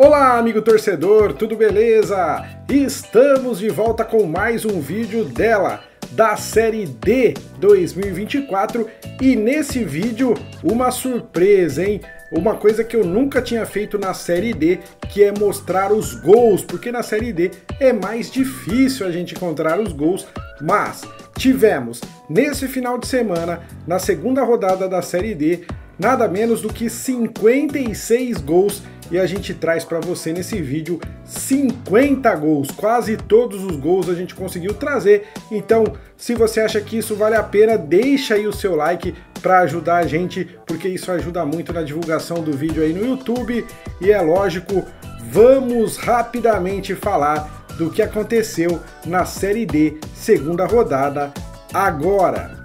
Olá, amigo torcedor, tudo beleza? Estamos de volta com mais um vídeo dela, da Série D 2024, e nesse vídeo uma surpresa, hein? Uma coisa que eu nunca tinha feito na Série D, que é mostrar os gols, porque na Série D é mais difícil a gente encontrar os gols, mas tivemos nesse final de semana, na segunda rodada da Série D, nada menos do que 56 gols, e a gente traz para você nesse vídeo 50 gols, quase todos os gols a gente conseguiu trazer. Então, se você acha que isso vale a pena, deixa aí o seu like para ajudar a gente, porque isso ajuda muito na divulgação do vídeo aí no YouTube. E é lógico, vamos rapidamente falar do que aconteceu na Série D, segunda rodada, agora.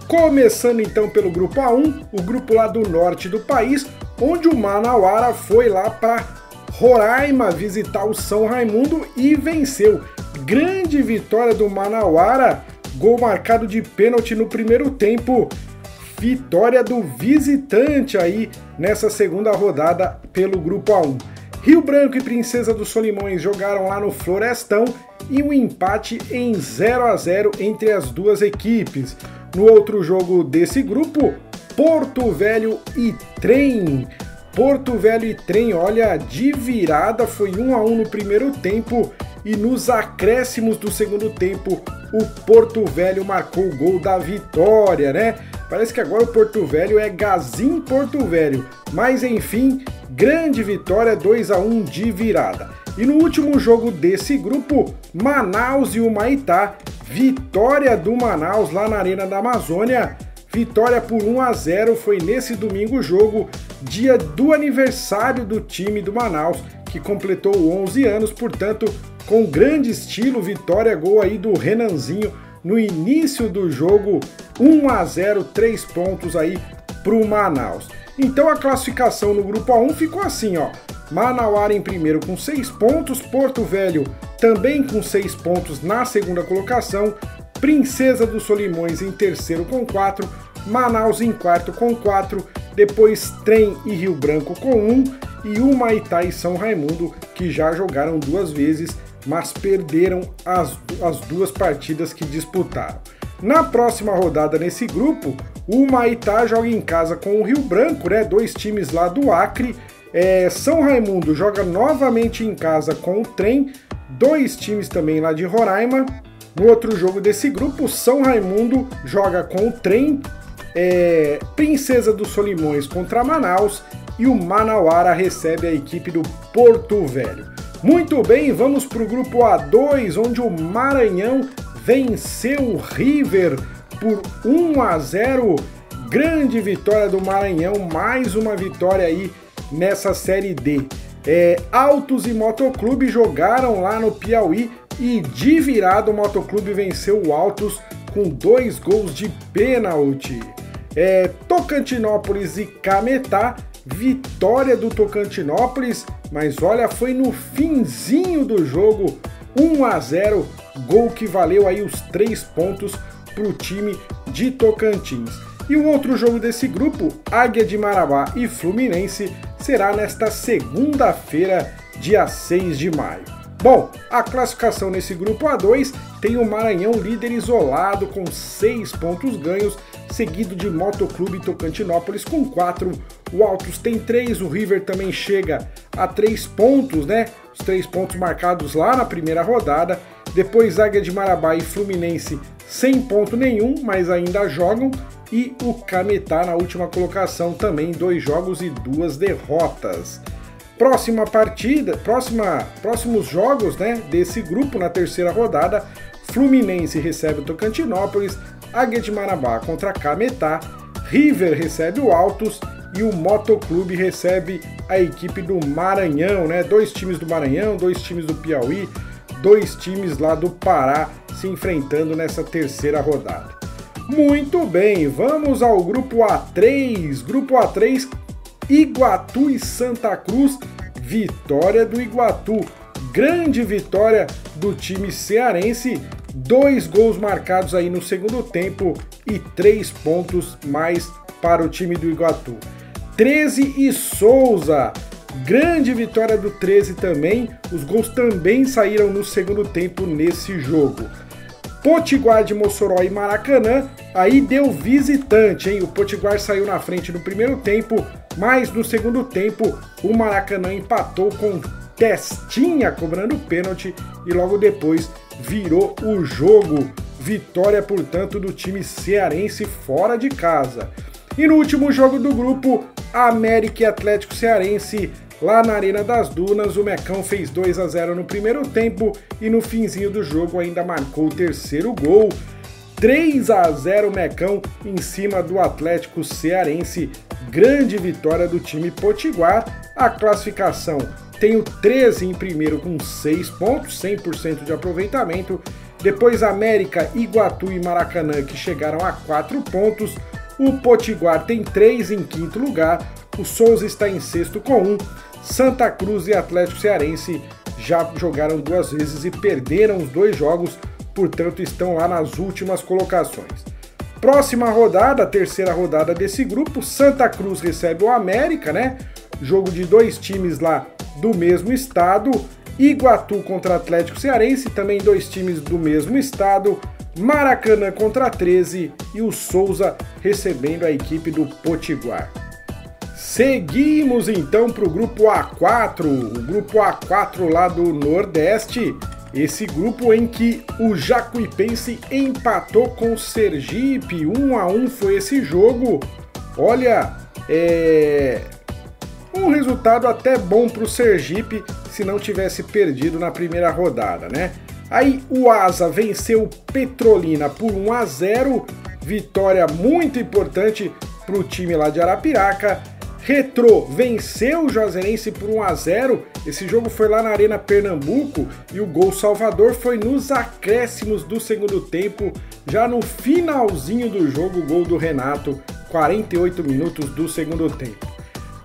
Começando então pelo grupo A1, o grupo lá do norte do país, onde o Manauara foi lá para Roraima visitar o São Raimundo e venceu. Grande vitória do Manauara, gol marcado de pênalti no primeiro tempo. Vitória do visitante aí nessa segunda rodada pelo grupo A1. Rio Branco e Princesa dos Solimões jogaram lá no Florestão e um empate em 0 a 0 entre as duas equipes. No outro jogo desse grupo, Porto Velho e Trem. Porto Velho e Trem, olha, de virada, foi 1 a 1 no primeiro tempo e nos acréscimos do segundo tempo o Porto Velho marcou o gol da vitória, né? Parece que agora o Porto Velho é Gazin Porto Velho, mas enfim, grande vitória, 2 a 1 de virada. E no último jogo desse grupo, Manaus e Humaitá, vitória do Manaus lá na Arena da Amazônia, vitória por 1 a 0, foi nesse domingo o jogo, dia do aniversário do time do Manaus, que completou 11 anos, portanto, com grande estilo, vitória, gol aí do Renanzinho no início do jogo, 1 a 0, 3 pontos aí pro Manaus. Então a classificação no grupo A1 ficou assim, ó, Manauara em primeiro com 6 pontos, Porto Velho também com 6 pontos na segunda colocação, Princesa dos Solimões em terceiro com 4, Manaus em quarto com 4, depois Trem e Rio Branco com 1 e Humaitá e São Raimundo, que já jogaram 2 vezes, mas perderam as 2 partidas que disputaram. Na próxima rodada nesse grupo, o Humaitá joga em casa com o Rio Branco, né? 2 times lá do Acre. São Raimundo joga novamente em casa com o Trem, 2 times também lá de Roraima. No outro jogo desse grupo, São Raimundo joga com o Trem, Princesa dos Solimões contra Manaus e o Manauara recebe a equipe do Porto Velho. Muito bem, vamos para o grupo A2, onde o Maranhão venceu o River por 1 a 0. Grande vitória do Maranhão, mais uma vitória aí nessa Série D. Autos e Motoclube jogaram lá no Piauí e de virada o Motoclube venceu o Autos com 2 gols de pênalti. Tocantinópolis e Cametá, vitória do Tocantinópolis, mas olha, foi no finzinho do jogo, 1 a 0, gol que valeu aí os 3 pontos para o time de Tocantins. E o outro jogo desse grupo, Águia de Marabá e Fluminense, será nesta segunda-feira, dia 6 de maio. Bom, a classificação nesse grupo A2 tem o Maranhão líder isolado com 6 pontos ganhos, seguido de Motoclube e Tocantinópolis com 4, o Autos tem 3, o River também chega a 3 pontos, né? Os 3 pontos marcados lá na primeira rodada, depois Águia de Marabá e Fluminense sem ponto nenhum, mas ainda jogam, e o Cametá na última colocação também, 2 jogos e 2 derrotas. Próxima partida, próximos jogos, né, desse grupo na terceira rodada, Fluminense recebe o Tocantinópolis, Águia de Marabá contra Cametá, River recebe o Autos e o Motoclube recebe a equipe do Maranhão, né? 2 times do Maranhão, 2 times do Piauí, 2 times lá do Pará se enfrentando nessa terceira rodada. Muito bem, vamos ao grupo A3. Grupo A3, Iguatu e Santa Cruz, vitória do Iguatu. Grande vitória do time cearense, 2 gols marcados aí no segundo tempo e 3 pontos mais para o time do Iguatu. 13 e Souza grande vitória do 13 também, os gols também saíram no segundo tempo nesse jogo. Potiguar de Mossoró e Maracanã, aí deu visitante, hein? O Potiguar saiu na frente no primeiro tempo, mas no segundo tempo o Maracanã empatou com Testinha cobrando pênalti e logo depois virou o jogo. Vitória, portanto, do time cearense fora de casa. E no último jogo do grupo, América e Atlético Cearense, lá na Arena das Dunas, o Mecão fez 2-0 no primeiro tempo e no finzinho do jogo ainda marcou o terceiro gol. 3-0 Mecão em cima do Atlético Cearense. Grande vitória do time potiguar. A classificação tem o 13 em primeiro com 6 pontos, 100% de aproveitamento. Depois América, Iguatu e Maracanã que chegaram a 4 pontos. O Potiguar tem 3 em quinto lugar. O Souza está em sexto com 1. Santa Cruz e Atlético Cearense já jogaram 2 vezes e perderam os 2 jogos, portanto estão lá nas últimas colocações. Próxima rodada, a terceira rodada desse grupo, Santa Cruz recebe o América, né? Jogo de 2 times lá do mesmo estado. Iguatu contra Atlético Cearense, também 2 times do mesmo estado. Maracanã contra 13 e o Souza recebendo a equipe do Potiguar. Seguimos então para o grupo A4, o grupo A4 lá do Nordeste, esse grupo em que o Jacuipense empatou com o Sergipe, 1-1 foi esse jogo. Olha, um resultado até bom para o Sergipe se não tivesse perdido na primeira rodada, né? Aí o Asa venceu o Petrolina por 1-0, vitória muito importante para o time lá de Arapiraca. Retrô venceu o Juazeirense por 1-0, esse jogo foi lá na Arena Pernambuco e o gol salvador foi nos acréscimos do segundo tempo, já no finalzinho do jogo, o gol do Renato, 48 minutos do segundo tempo.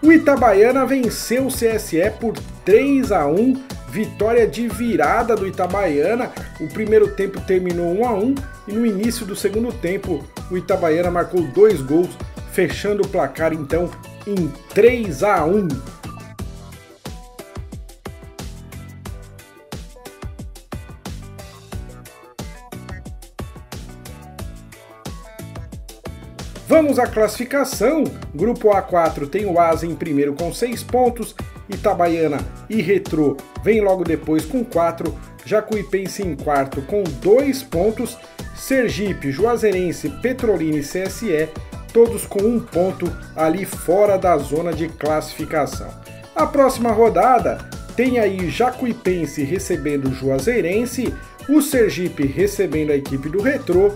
O Itabaiana venceu o CSE por 3-1, vitória de virada do Itabaiana, o primeiro tempo terminou 1-1 e no início do segundo tempo o Itabaiana marcou 2 gols, fechando o placar então em 3-1. Vamos à classificação. Grupo A4 tem o Asa em primeiro com 6 pontos, Itabaiana e Retrô vem logo depois com 4, Jacuipense em quarto com 2 pontos, Sergipe, Juazeirense, Petrolina e CSE todos com 1 ponto ali fora da zona de classificação. A próxima rodada tem aí Jacuipense recebendo o Juazeirense, o Sergipe recebendo a equipe do Retrô,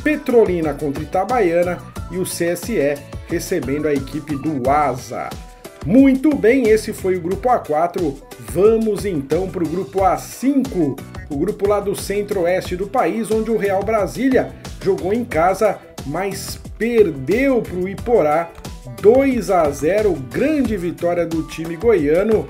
Petrolina contra Itabaiana e o CSE recebendo a equipe do Asa. Muito bem, esse foi o grupo A4. Vamos então para o grupo A5, o grupo lá do centro-oeste do país, onde o Real Brasília jogou em casa, mas perdeu para o Iporá 2-0, grande vitória do time goiano.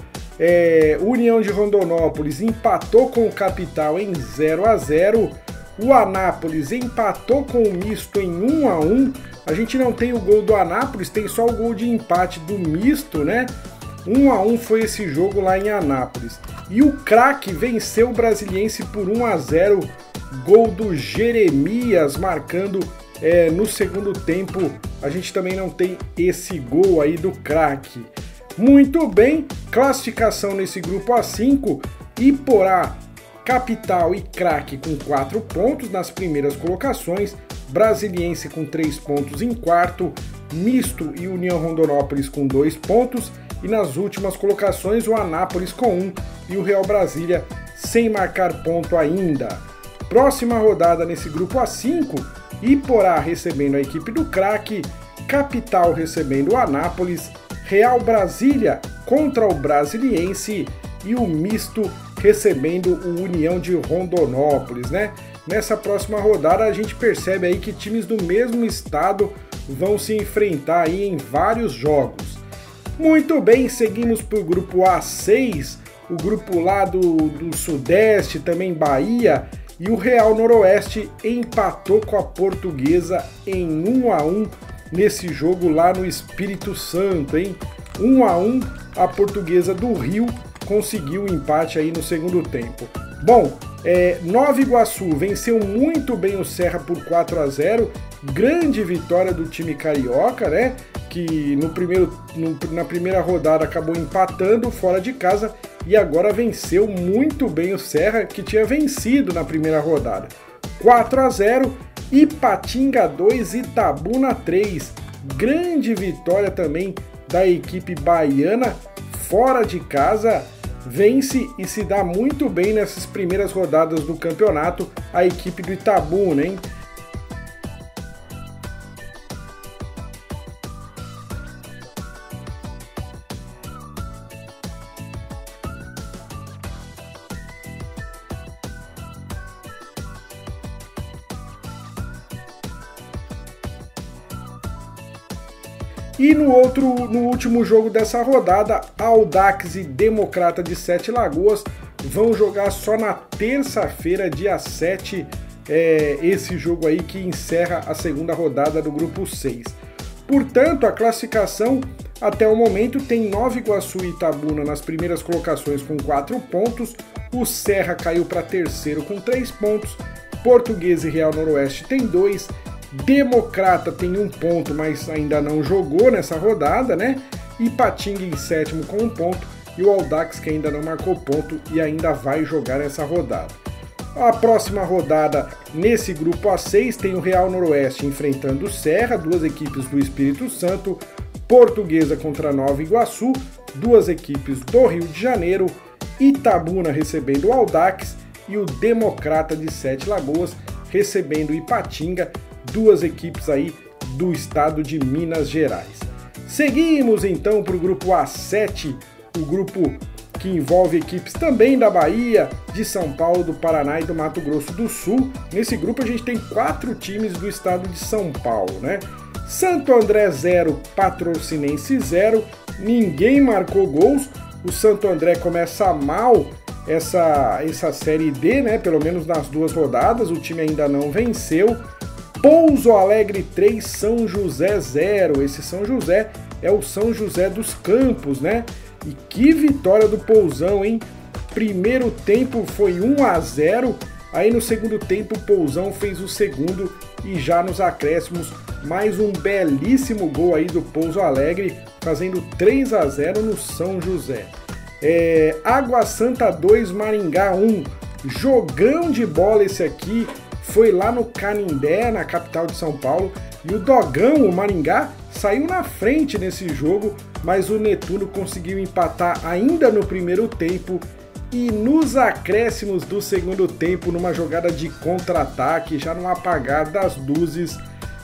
União de Rondonópolis empatou com o Capital em 0-0, o Anápolis empatou com o Misto em 1-1, a gente não tem o gol do Anápolis, tem só o gol de empate do Misto, né? 1-1 foi esse jogo lá em Anápolis. E o Craque venceu o Brasiliense por 1-0, gol do Jeremias marcando no segundo tempo. A gente também não tem esse gol aí do Craque. Muito bem, classificação nesse grupo A5, Iporá, Capital e Craque com 4 pontos nas primeiras colocações, Brasiliense com 3 pontos em quarto, Misto e União Rondonópolis com 2 pontos e nas últimas colocações o Anápolis com 1 e o Real Brasília sem marcar ponto ainda. Próxima rodada nesse grupo A5, Iporá recebendo a equipe do Craque, Capital recebendo o Anápolis, Real Brasília contra o Brasiliense e o Misto recebendo o União de Rondonópolis, né? Nessa próxima rodada a gente percebe aí que times do mesmo estado vão se enfrentar aí em vários jogos. Muito bem, seguimos para o grupo A6, o grupo lá do Sudeste, também Bahia, e o Real Noroeste empatou com a Portuguesa em 1-1 nesse jogo lá no Espírito Santo, hein? 1-1, a Portuguesa do Rio conseguiu o empate aí no segundo tempo. Bom, Nova Iguaçu venceu muito bem o Serra por 4-0, grande vitória do time carioca, né? Que na primeira rodada acabou empatando fora de casa e agora venceu muito bem o Serra, que tinha vencido na primeira rodada. 4-0, Ipatinga 2, Itabuna 3. Grande vitória também da equipe baiana, fora de casa, vence e se dá muito bem nessas primeiras rodadas do campeonato, a equipe do Itabuna, hein? E no último jogo dessa rodada, Audax e Democrata de Sete Lagoas vão jogar só na terça-feira, dia 7, esse jogo aí que encerra a segunda rodada do grupo 6. Portanto, a classificação até o momento tem Nova Iguaçu e Itabuna nas primeiras colocações com 4 pontos, o Serra caiu para terceiro com 3 pontos, Portuguesa e Real Noroeste tem 2, Democrata tem 1 ponto, mas ainda não jogou nessa rodada, né? Ipatinga em sétimo com 1 ponto e o Audax que ainda não marcou ponto e ainda vai jogar essa rodada. A próxima rodada nesse grupo A6 tem o Real Noroeste enfrentando o Serra, 2 equipes do Espírito Santo, Portuguesa contra Nova Iguaçu, 2 equipes do Rio de Janeiro, Itabuna recebendo o Audax e o Democrata de Sete Lagoas recebendo o Ipatinga, 2 equipes aí do estado de Minas Gerais. Seguimos então para o grupo A7, o grupo que envolve equipes também da Bahia, de São Paulo, do Paraná e do Mato Grosso do Sul. Nesse grupo a gente tem 4 times do estado de São Paulo, né? Santo André 0, Patrocinense 0, ninguém marcou gols. O Santo André começa mal essa Série D, né? Pelo menos nas 2 rodadas, o time ainda não venceu. Pouso Alegre 3, São José 0. Esse São José é o São José dos Campos, né? E que vitória do Pousão, hein? Primeiro tempo foi 1-0, aí no segundo tempo o Pousão fez o segundo e já nos acréscimos mais um belíssimo gol aí do Pouso Alegre, fazendo 3-0 no São José. Água Santa 2, Maringá 1. Jogão de bola esse aqui. Foi lá no Canindé, na capital de São Paulo, e o Dogão, o Maringá, saiu na frente nesse jogo, mas o Netuno conseguiu empatar ainda no primeiro tempo e nos acréscimos do segundo tempo, numa jogada de contra-ataque, já no apagar das luzes,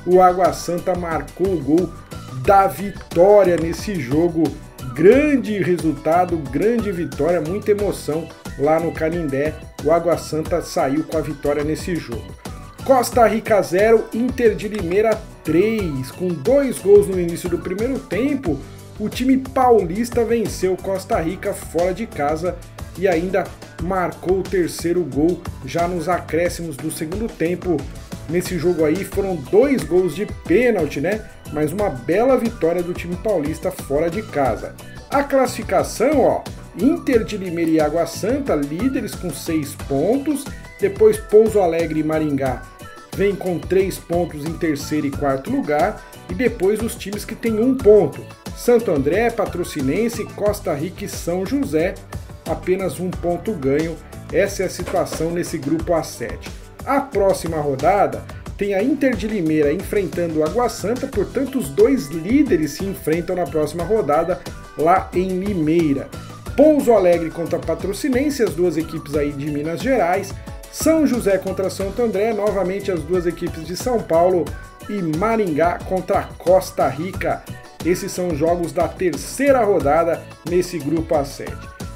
o Água Santa marcou o gol da vitória nesse jogo. Grande resultado, grande vitória, muita emoção lá no Canindé. O Água Santa saiu com a vitória nesse jogo. Costa Rica 0, Inter de Limeira 3. Com 2 gols no início do primeiro tempo, o time paulista venceu Costa Rica fora de casa e ainda marcou o terceiro gol já nos acréscimos do segundo tempo. Nesse jogo aí foram 2 gols de pênalti, né? Mas uma bela vitória do time paulista fora de casa. A classificação, ó, Inter de Limeira e Água Santa, líderes com 6 pontos. Depois Pouso Alegre e Maringá vem com 3 pontos em terceiro e quarto lugar. E depois os times que têm 1 ponto. Santo André, Patrocinense, Costa Rica e São José, apenas 1 ponto ganho. Essa é a situação nesse grupo A7. A próxima rodada tem a Inter de Limeira enfrentando o Água Santa, portanto os 2 líderes se enfrentam na próxima rodada lá em Limeira. Pouso Alegre contra Patrocinense, as 2 equipes aí de Minas Gerais. São José contra Santo André, novamente as 2 equipes de São Paulo. E Maringá contra Costa Rica. Esses são os jogos da terceira rodada nesse grupo A7.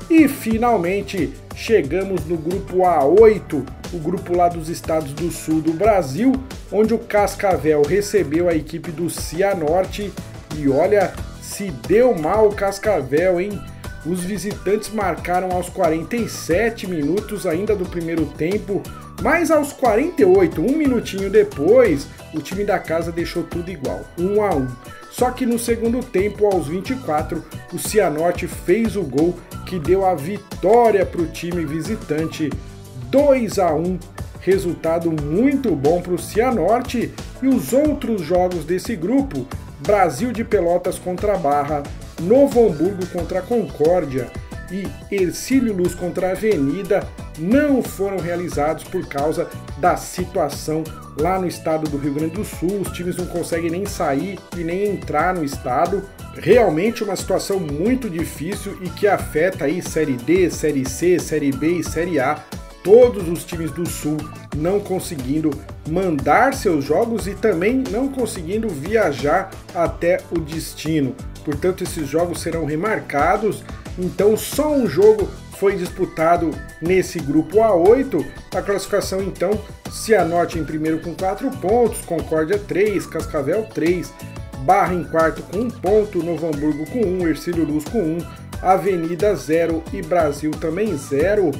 E finalmente chegamos no grupo A8, o grupo lá dos estados do sul do Brasil, onde o Cascavel recebeu a equipe do Cianorte e olha, se deu mal o Cascavel, hein? Os visitantes marcaram aos 47 minutos ainda do primeiro tempo Mas aos 48, um minutinho depois, o time da casa deixou tudo igual, 1 a 1. Só que no segundo tempo, aos 24, o Cianorte fez o gol que deu a vitória para o time visitante, 2 a 1. Resultado muito bom para o Cianorte. E os outros jogos desse grupo, Brasil de Pelotas contra a Barra, Novo Hamburgo contra a Concórdia e Hercílio Luz contra a Avenida, não foram realizados por causa da situação lá no estado do Rio Grande do Sul. Os times não conseguem nem sair e nem entrar no estado. Realmente uma situação muito difícil e que afeta aí Série D, Série C, Série B e Série A. Todos os times do Sul não conseguindo mandar seus jogos e também não conseguindo viajar até o destino. Portanto, esses jogos serão remarcados. Então, só um jogo foi disputado nesse grupo A8. A classificação, então, Cianorte em primeiro com 4 pontos, Concórdia 3, Cascavel 3, Barra em quarto com 1 ponto, Novo Hamburgo com 1, Hercílio Luz com 1, Avenida 0 e Brasil também 0.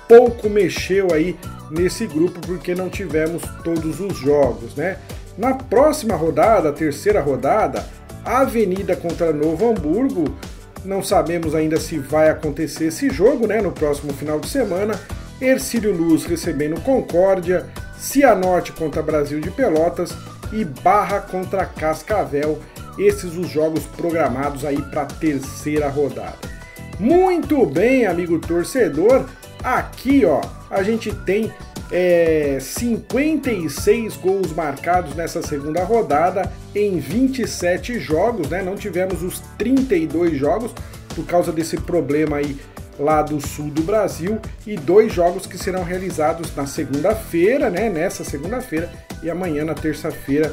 Pouco mexeu aí nesse grupo porque não tivemos todos os jogos, né? Na próxima rodada, a terceira rodada, Avenida contra Novo Hamburgo, não sabemos ainda se vai acontecer esse jogo, né? No próximo final de semana, Hercílio Luz recebendo Concórdia, Cianorte contra Brasil de Pelotas e Barra contra Cascavel. Esses os jogos programados aí para a terceira rodada. Muito bem, amigo torcedor. Aqui, ó, a gente tem 56 gols marcados nessa segunda rodada em 27 jogos, né? Não tivemos os 32 jogos por causa desse problema aí lá do sul do Brasil, e 2 jogos que serão realizados na segunda-feira, né? Nessa segunda-feira, e amanhã na terça-feira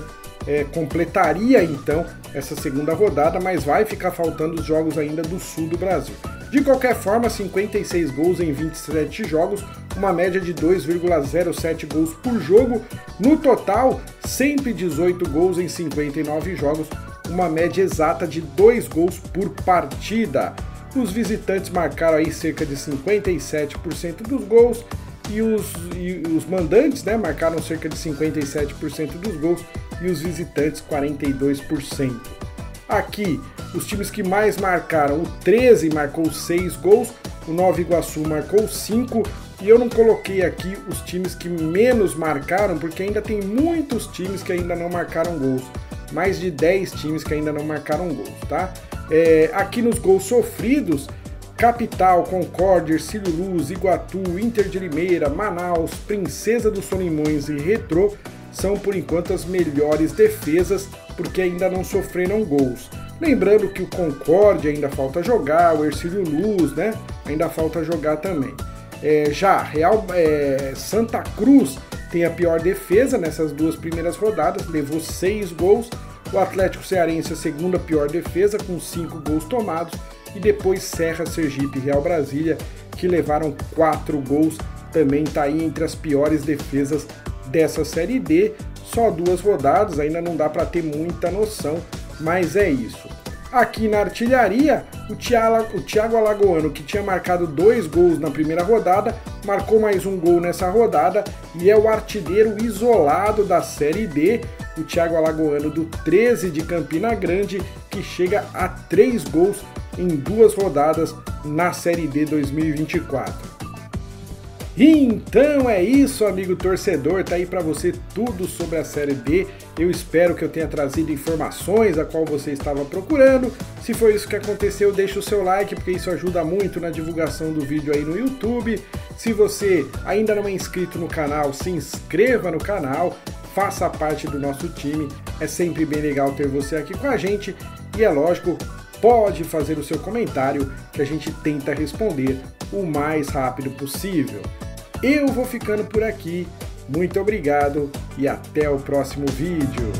completaria então essa segunda rodada, mas vai ficar faltando os jogos ainda do sul do Brasil. De qualquer forma, 56 gols em 27 jogos, uma média de 2,07 gols por jogo. No total, 118 gols em 59 jogos, uma média exata de 2 gols por partida. Os visitantes marcaram aí cerca de 57% dos gols e os mandantes, né, marcaram cerca de 57% dos gols e os visitantes 42%. Aqui, os times que mais marcaram, o 13 marcou 6 gols, o Nova Iguaçu marcou 5, e eu não coloquei aqui os times que menos marcaram, porque ainda tem muitos times que ainda não marcaram gols, mais de 10 times que ainda não marcaram gols, tá? Aqui nos gols sofridos, Capital, Concórdia, Hercílio Luz, Iguatu, Inter de Limeira, Manaus, Princesa dos Solimões e Retrô são por enquanto as melhores defesas, porque ainda não sofreram gols. Lembrando que o Concórdia ainda falta jogar, o Hercílio Luz, né, ainda falta jogar também. Santa Cruz tem a pior defesa nessas 2 primeiras rodadas, levou 6 gols. O Atlético Cearense a segunda pior defesa, com 5 gols tomados. E depois Serra, Sergipe e Real Brasília, que levaram 4 gols, também está aí entre as piores defesas dessa Série D. Só 2 rodadas, ainda não dá para ter muita noção, mas é isso. Aqui na artilharia, o Thiago Alagoano, que tinha marcado 2 gols na primeira rodada, marcou mais 1 gol nessa rodada e é o artilheiro isolado da Série D, o Thiago Alagoano do 13 de Campina Grande, que chega a 3 gols em 2 rodadas na Série D 2024. Então é isso, amigo torcedor, tá aí para você tudo sobre a Série D. Eu espero que eu tenha trazido informações a qual você estava procurando. Se foi isso que aconteceu, deixa o seu like, porque isso ajuda muito na divulgação do vídeo aí no YouTube. Se você ainda não é inscrito no canal, se inscreva no canal, faça parte do nosso time. É sempre bem legal ter você aqui com a gente e é lógico, pode fazer o seu comentário que a gente tenta responder o mais rápido possível. Eu vou ficando por aqui, muito obrigado e até o próximo vídeo.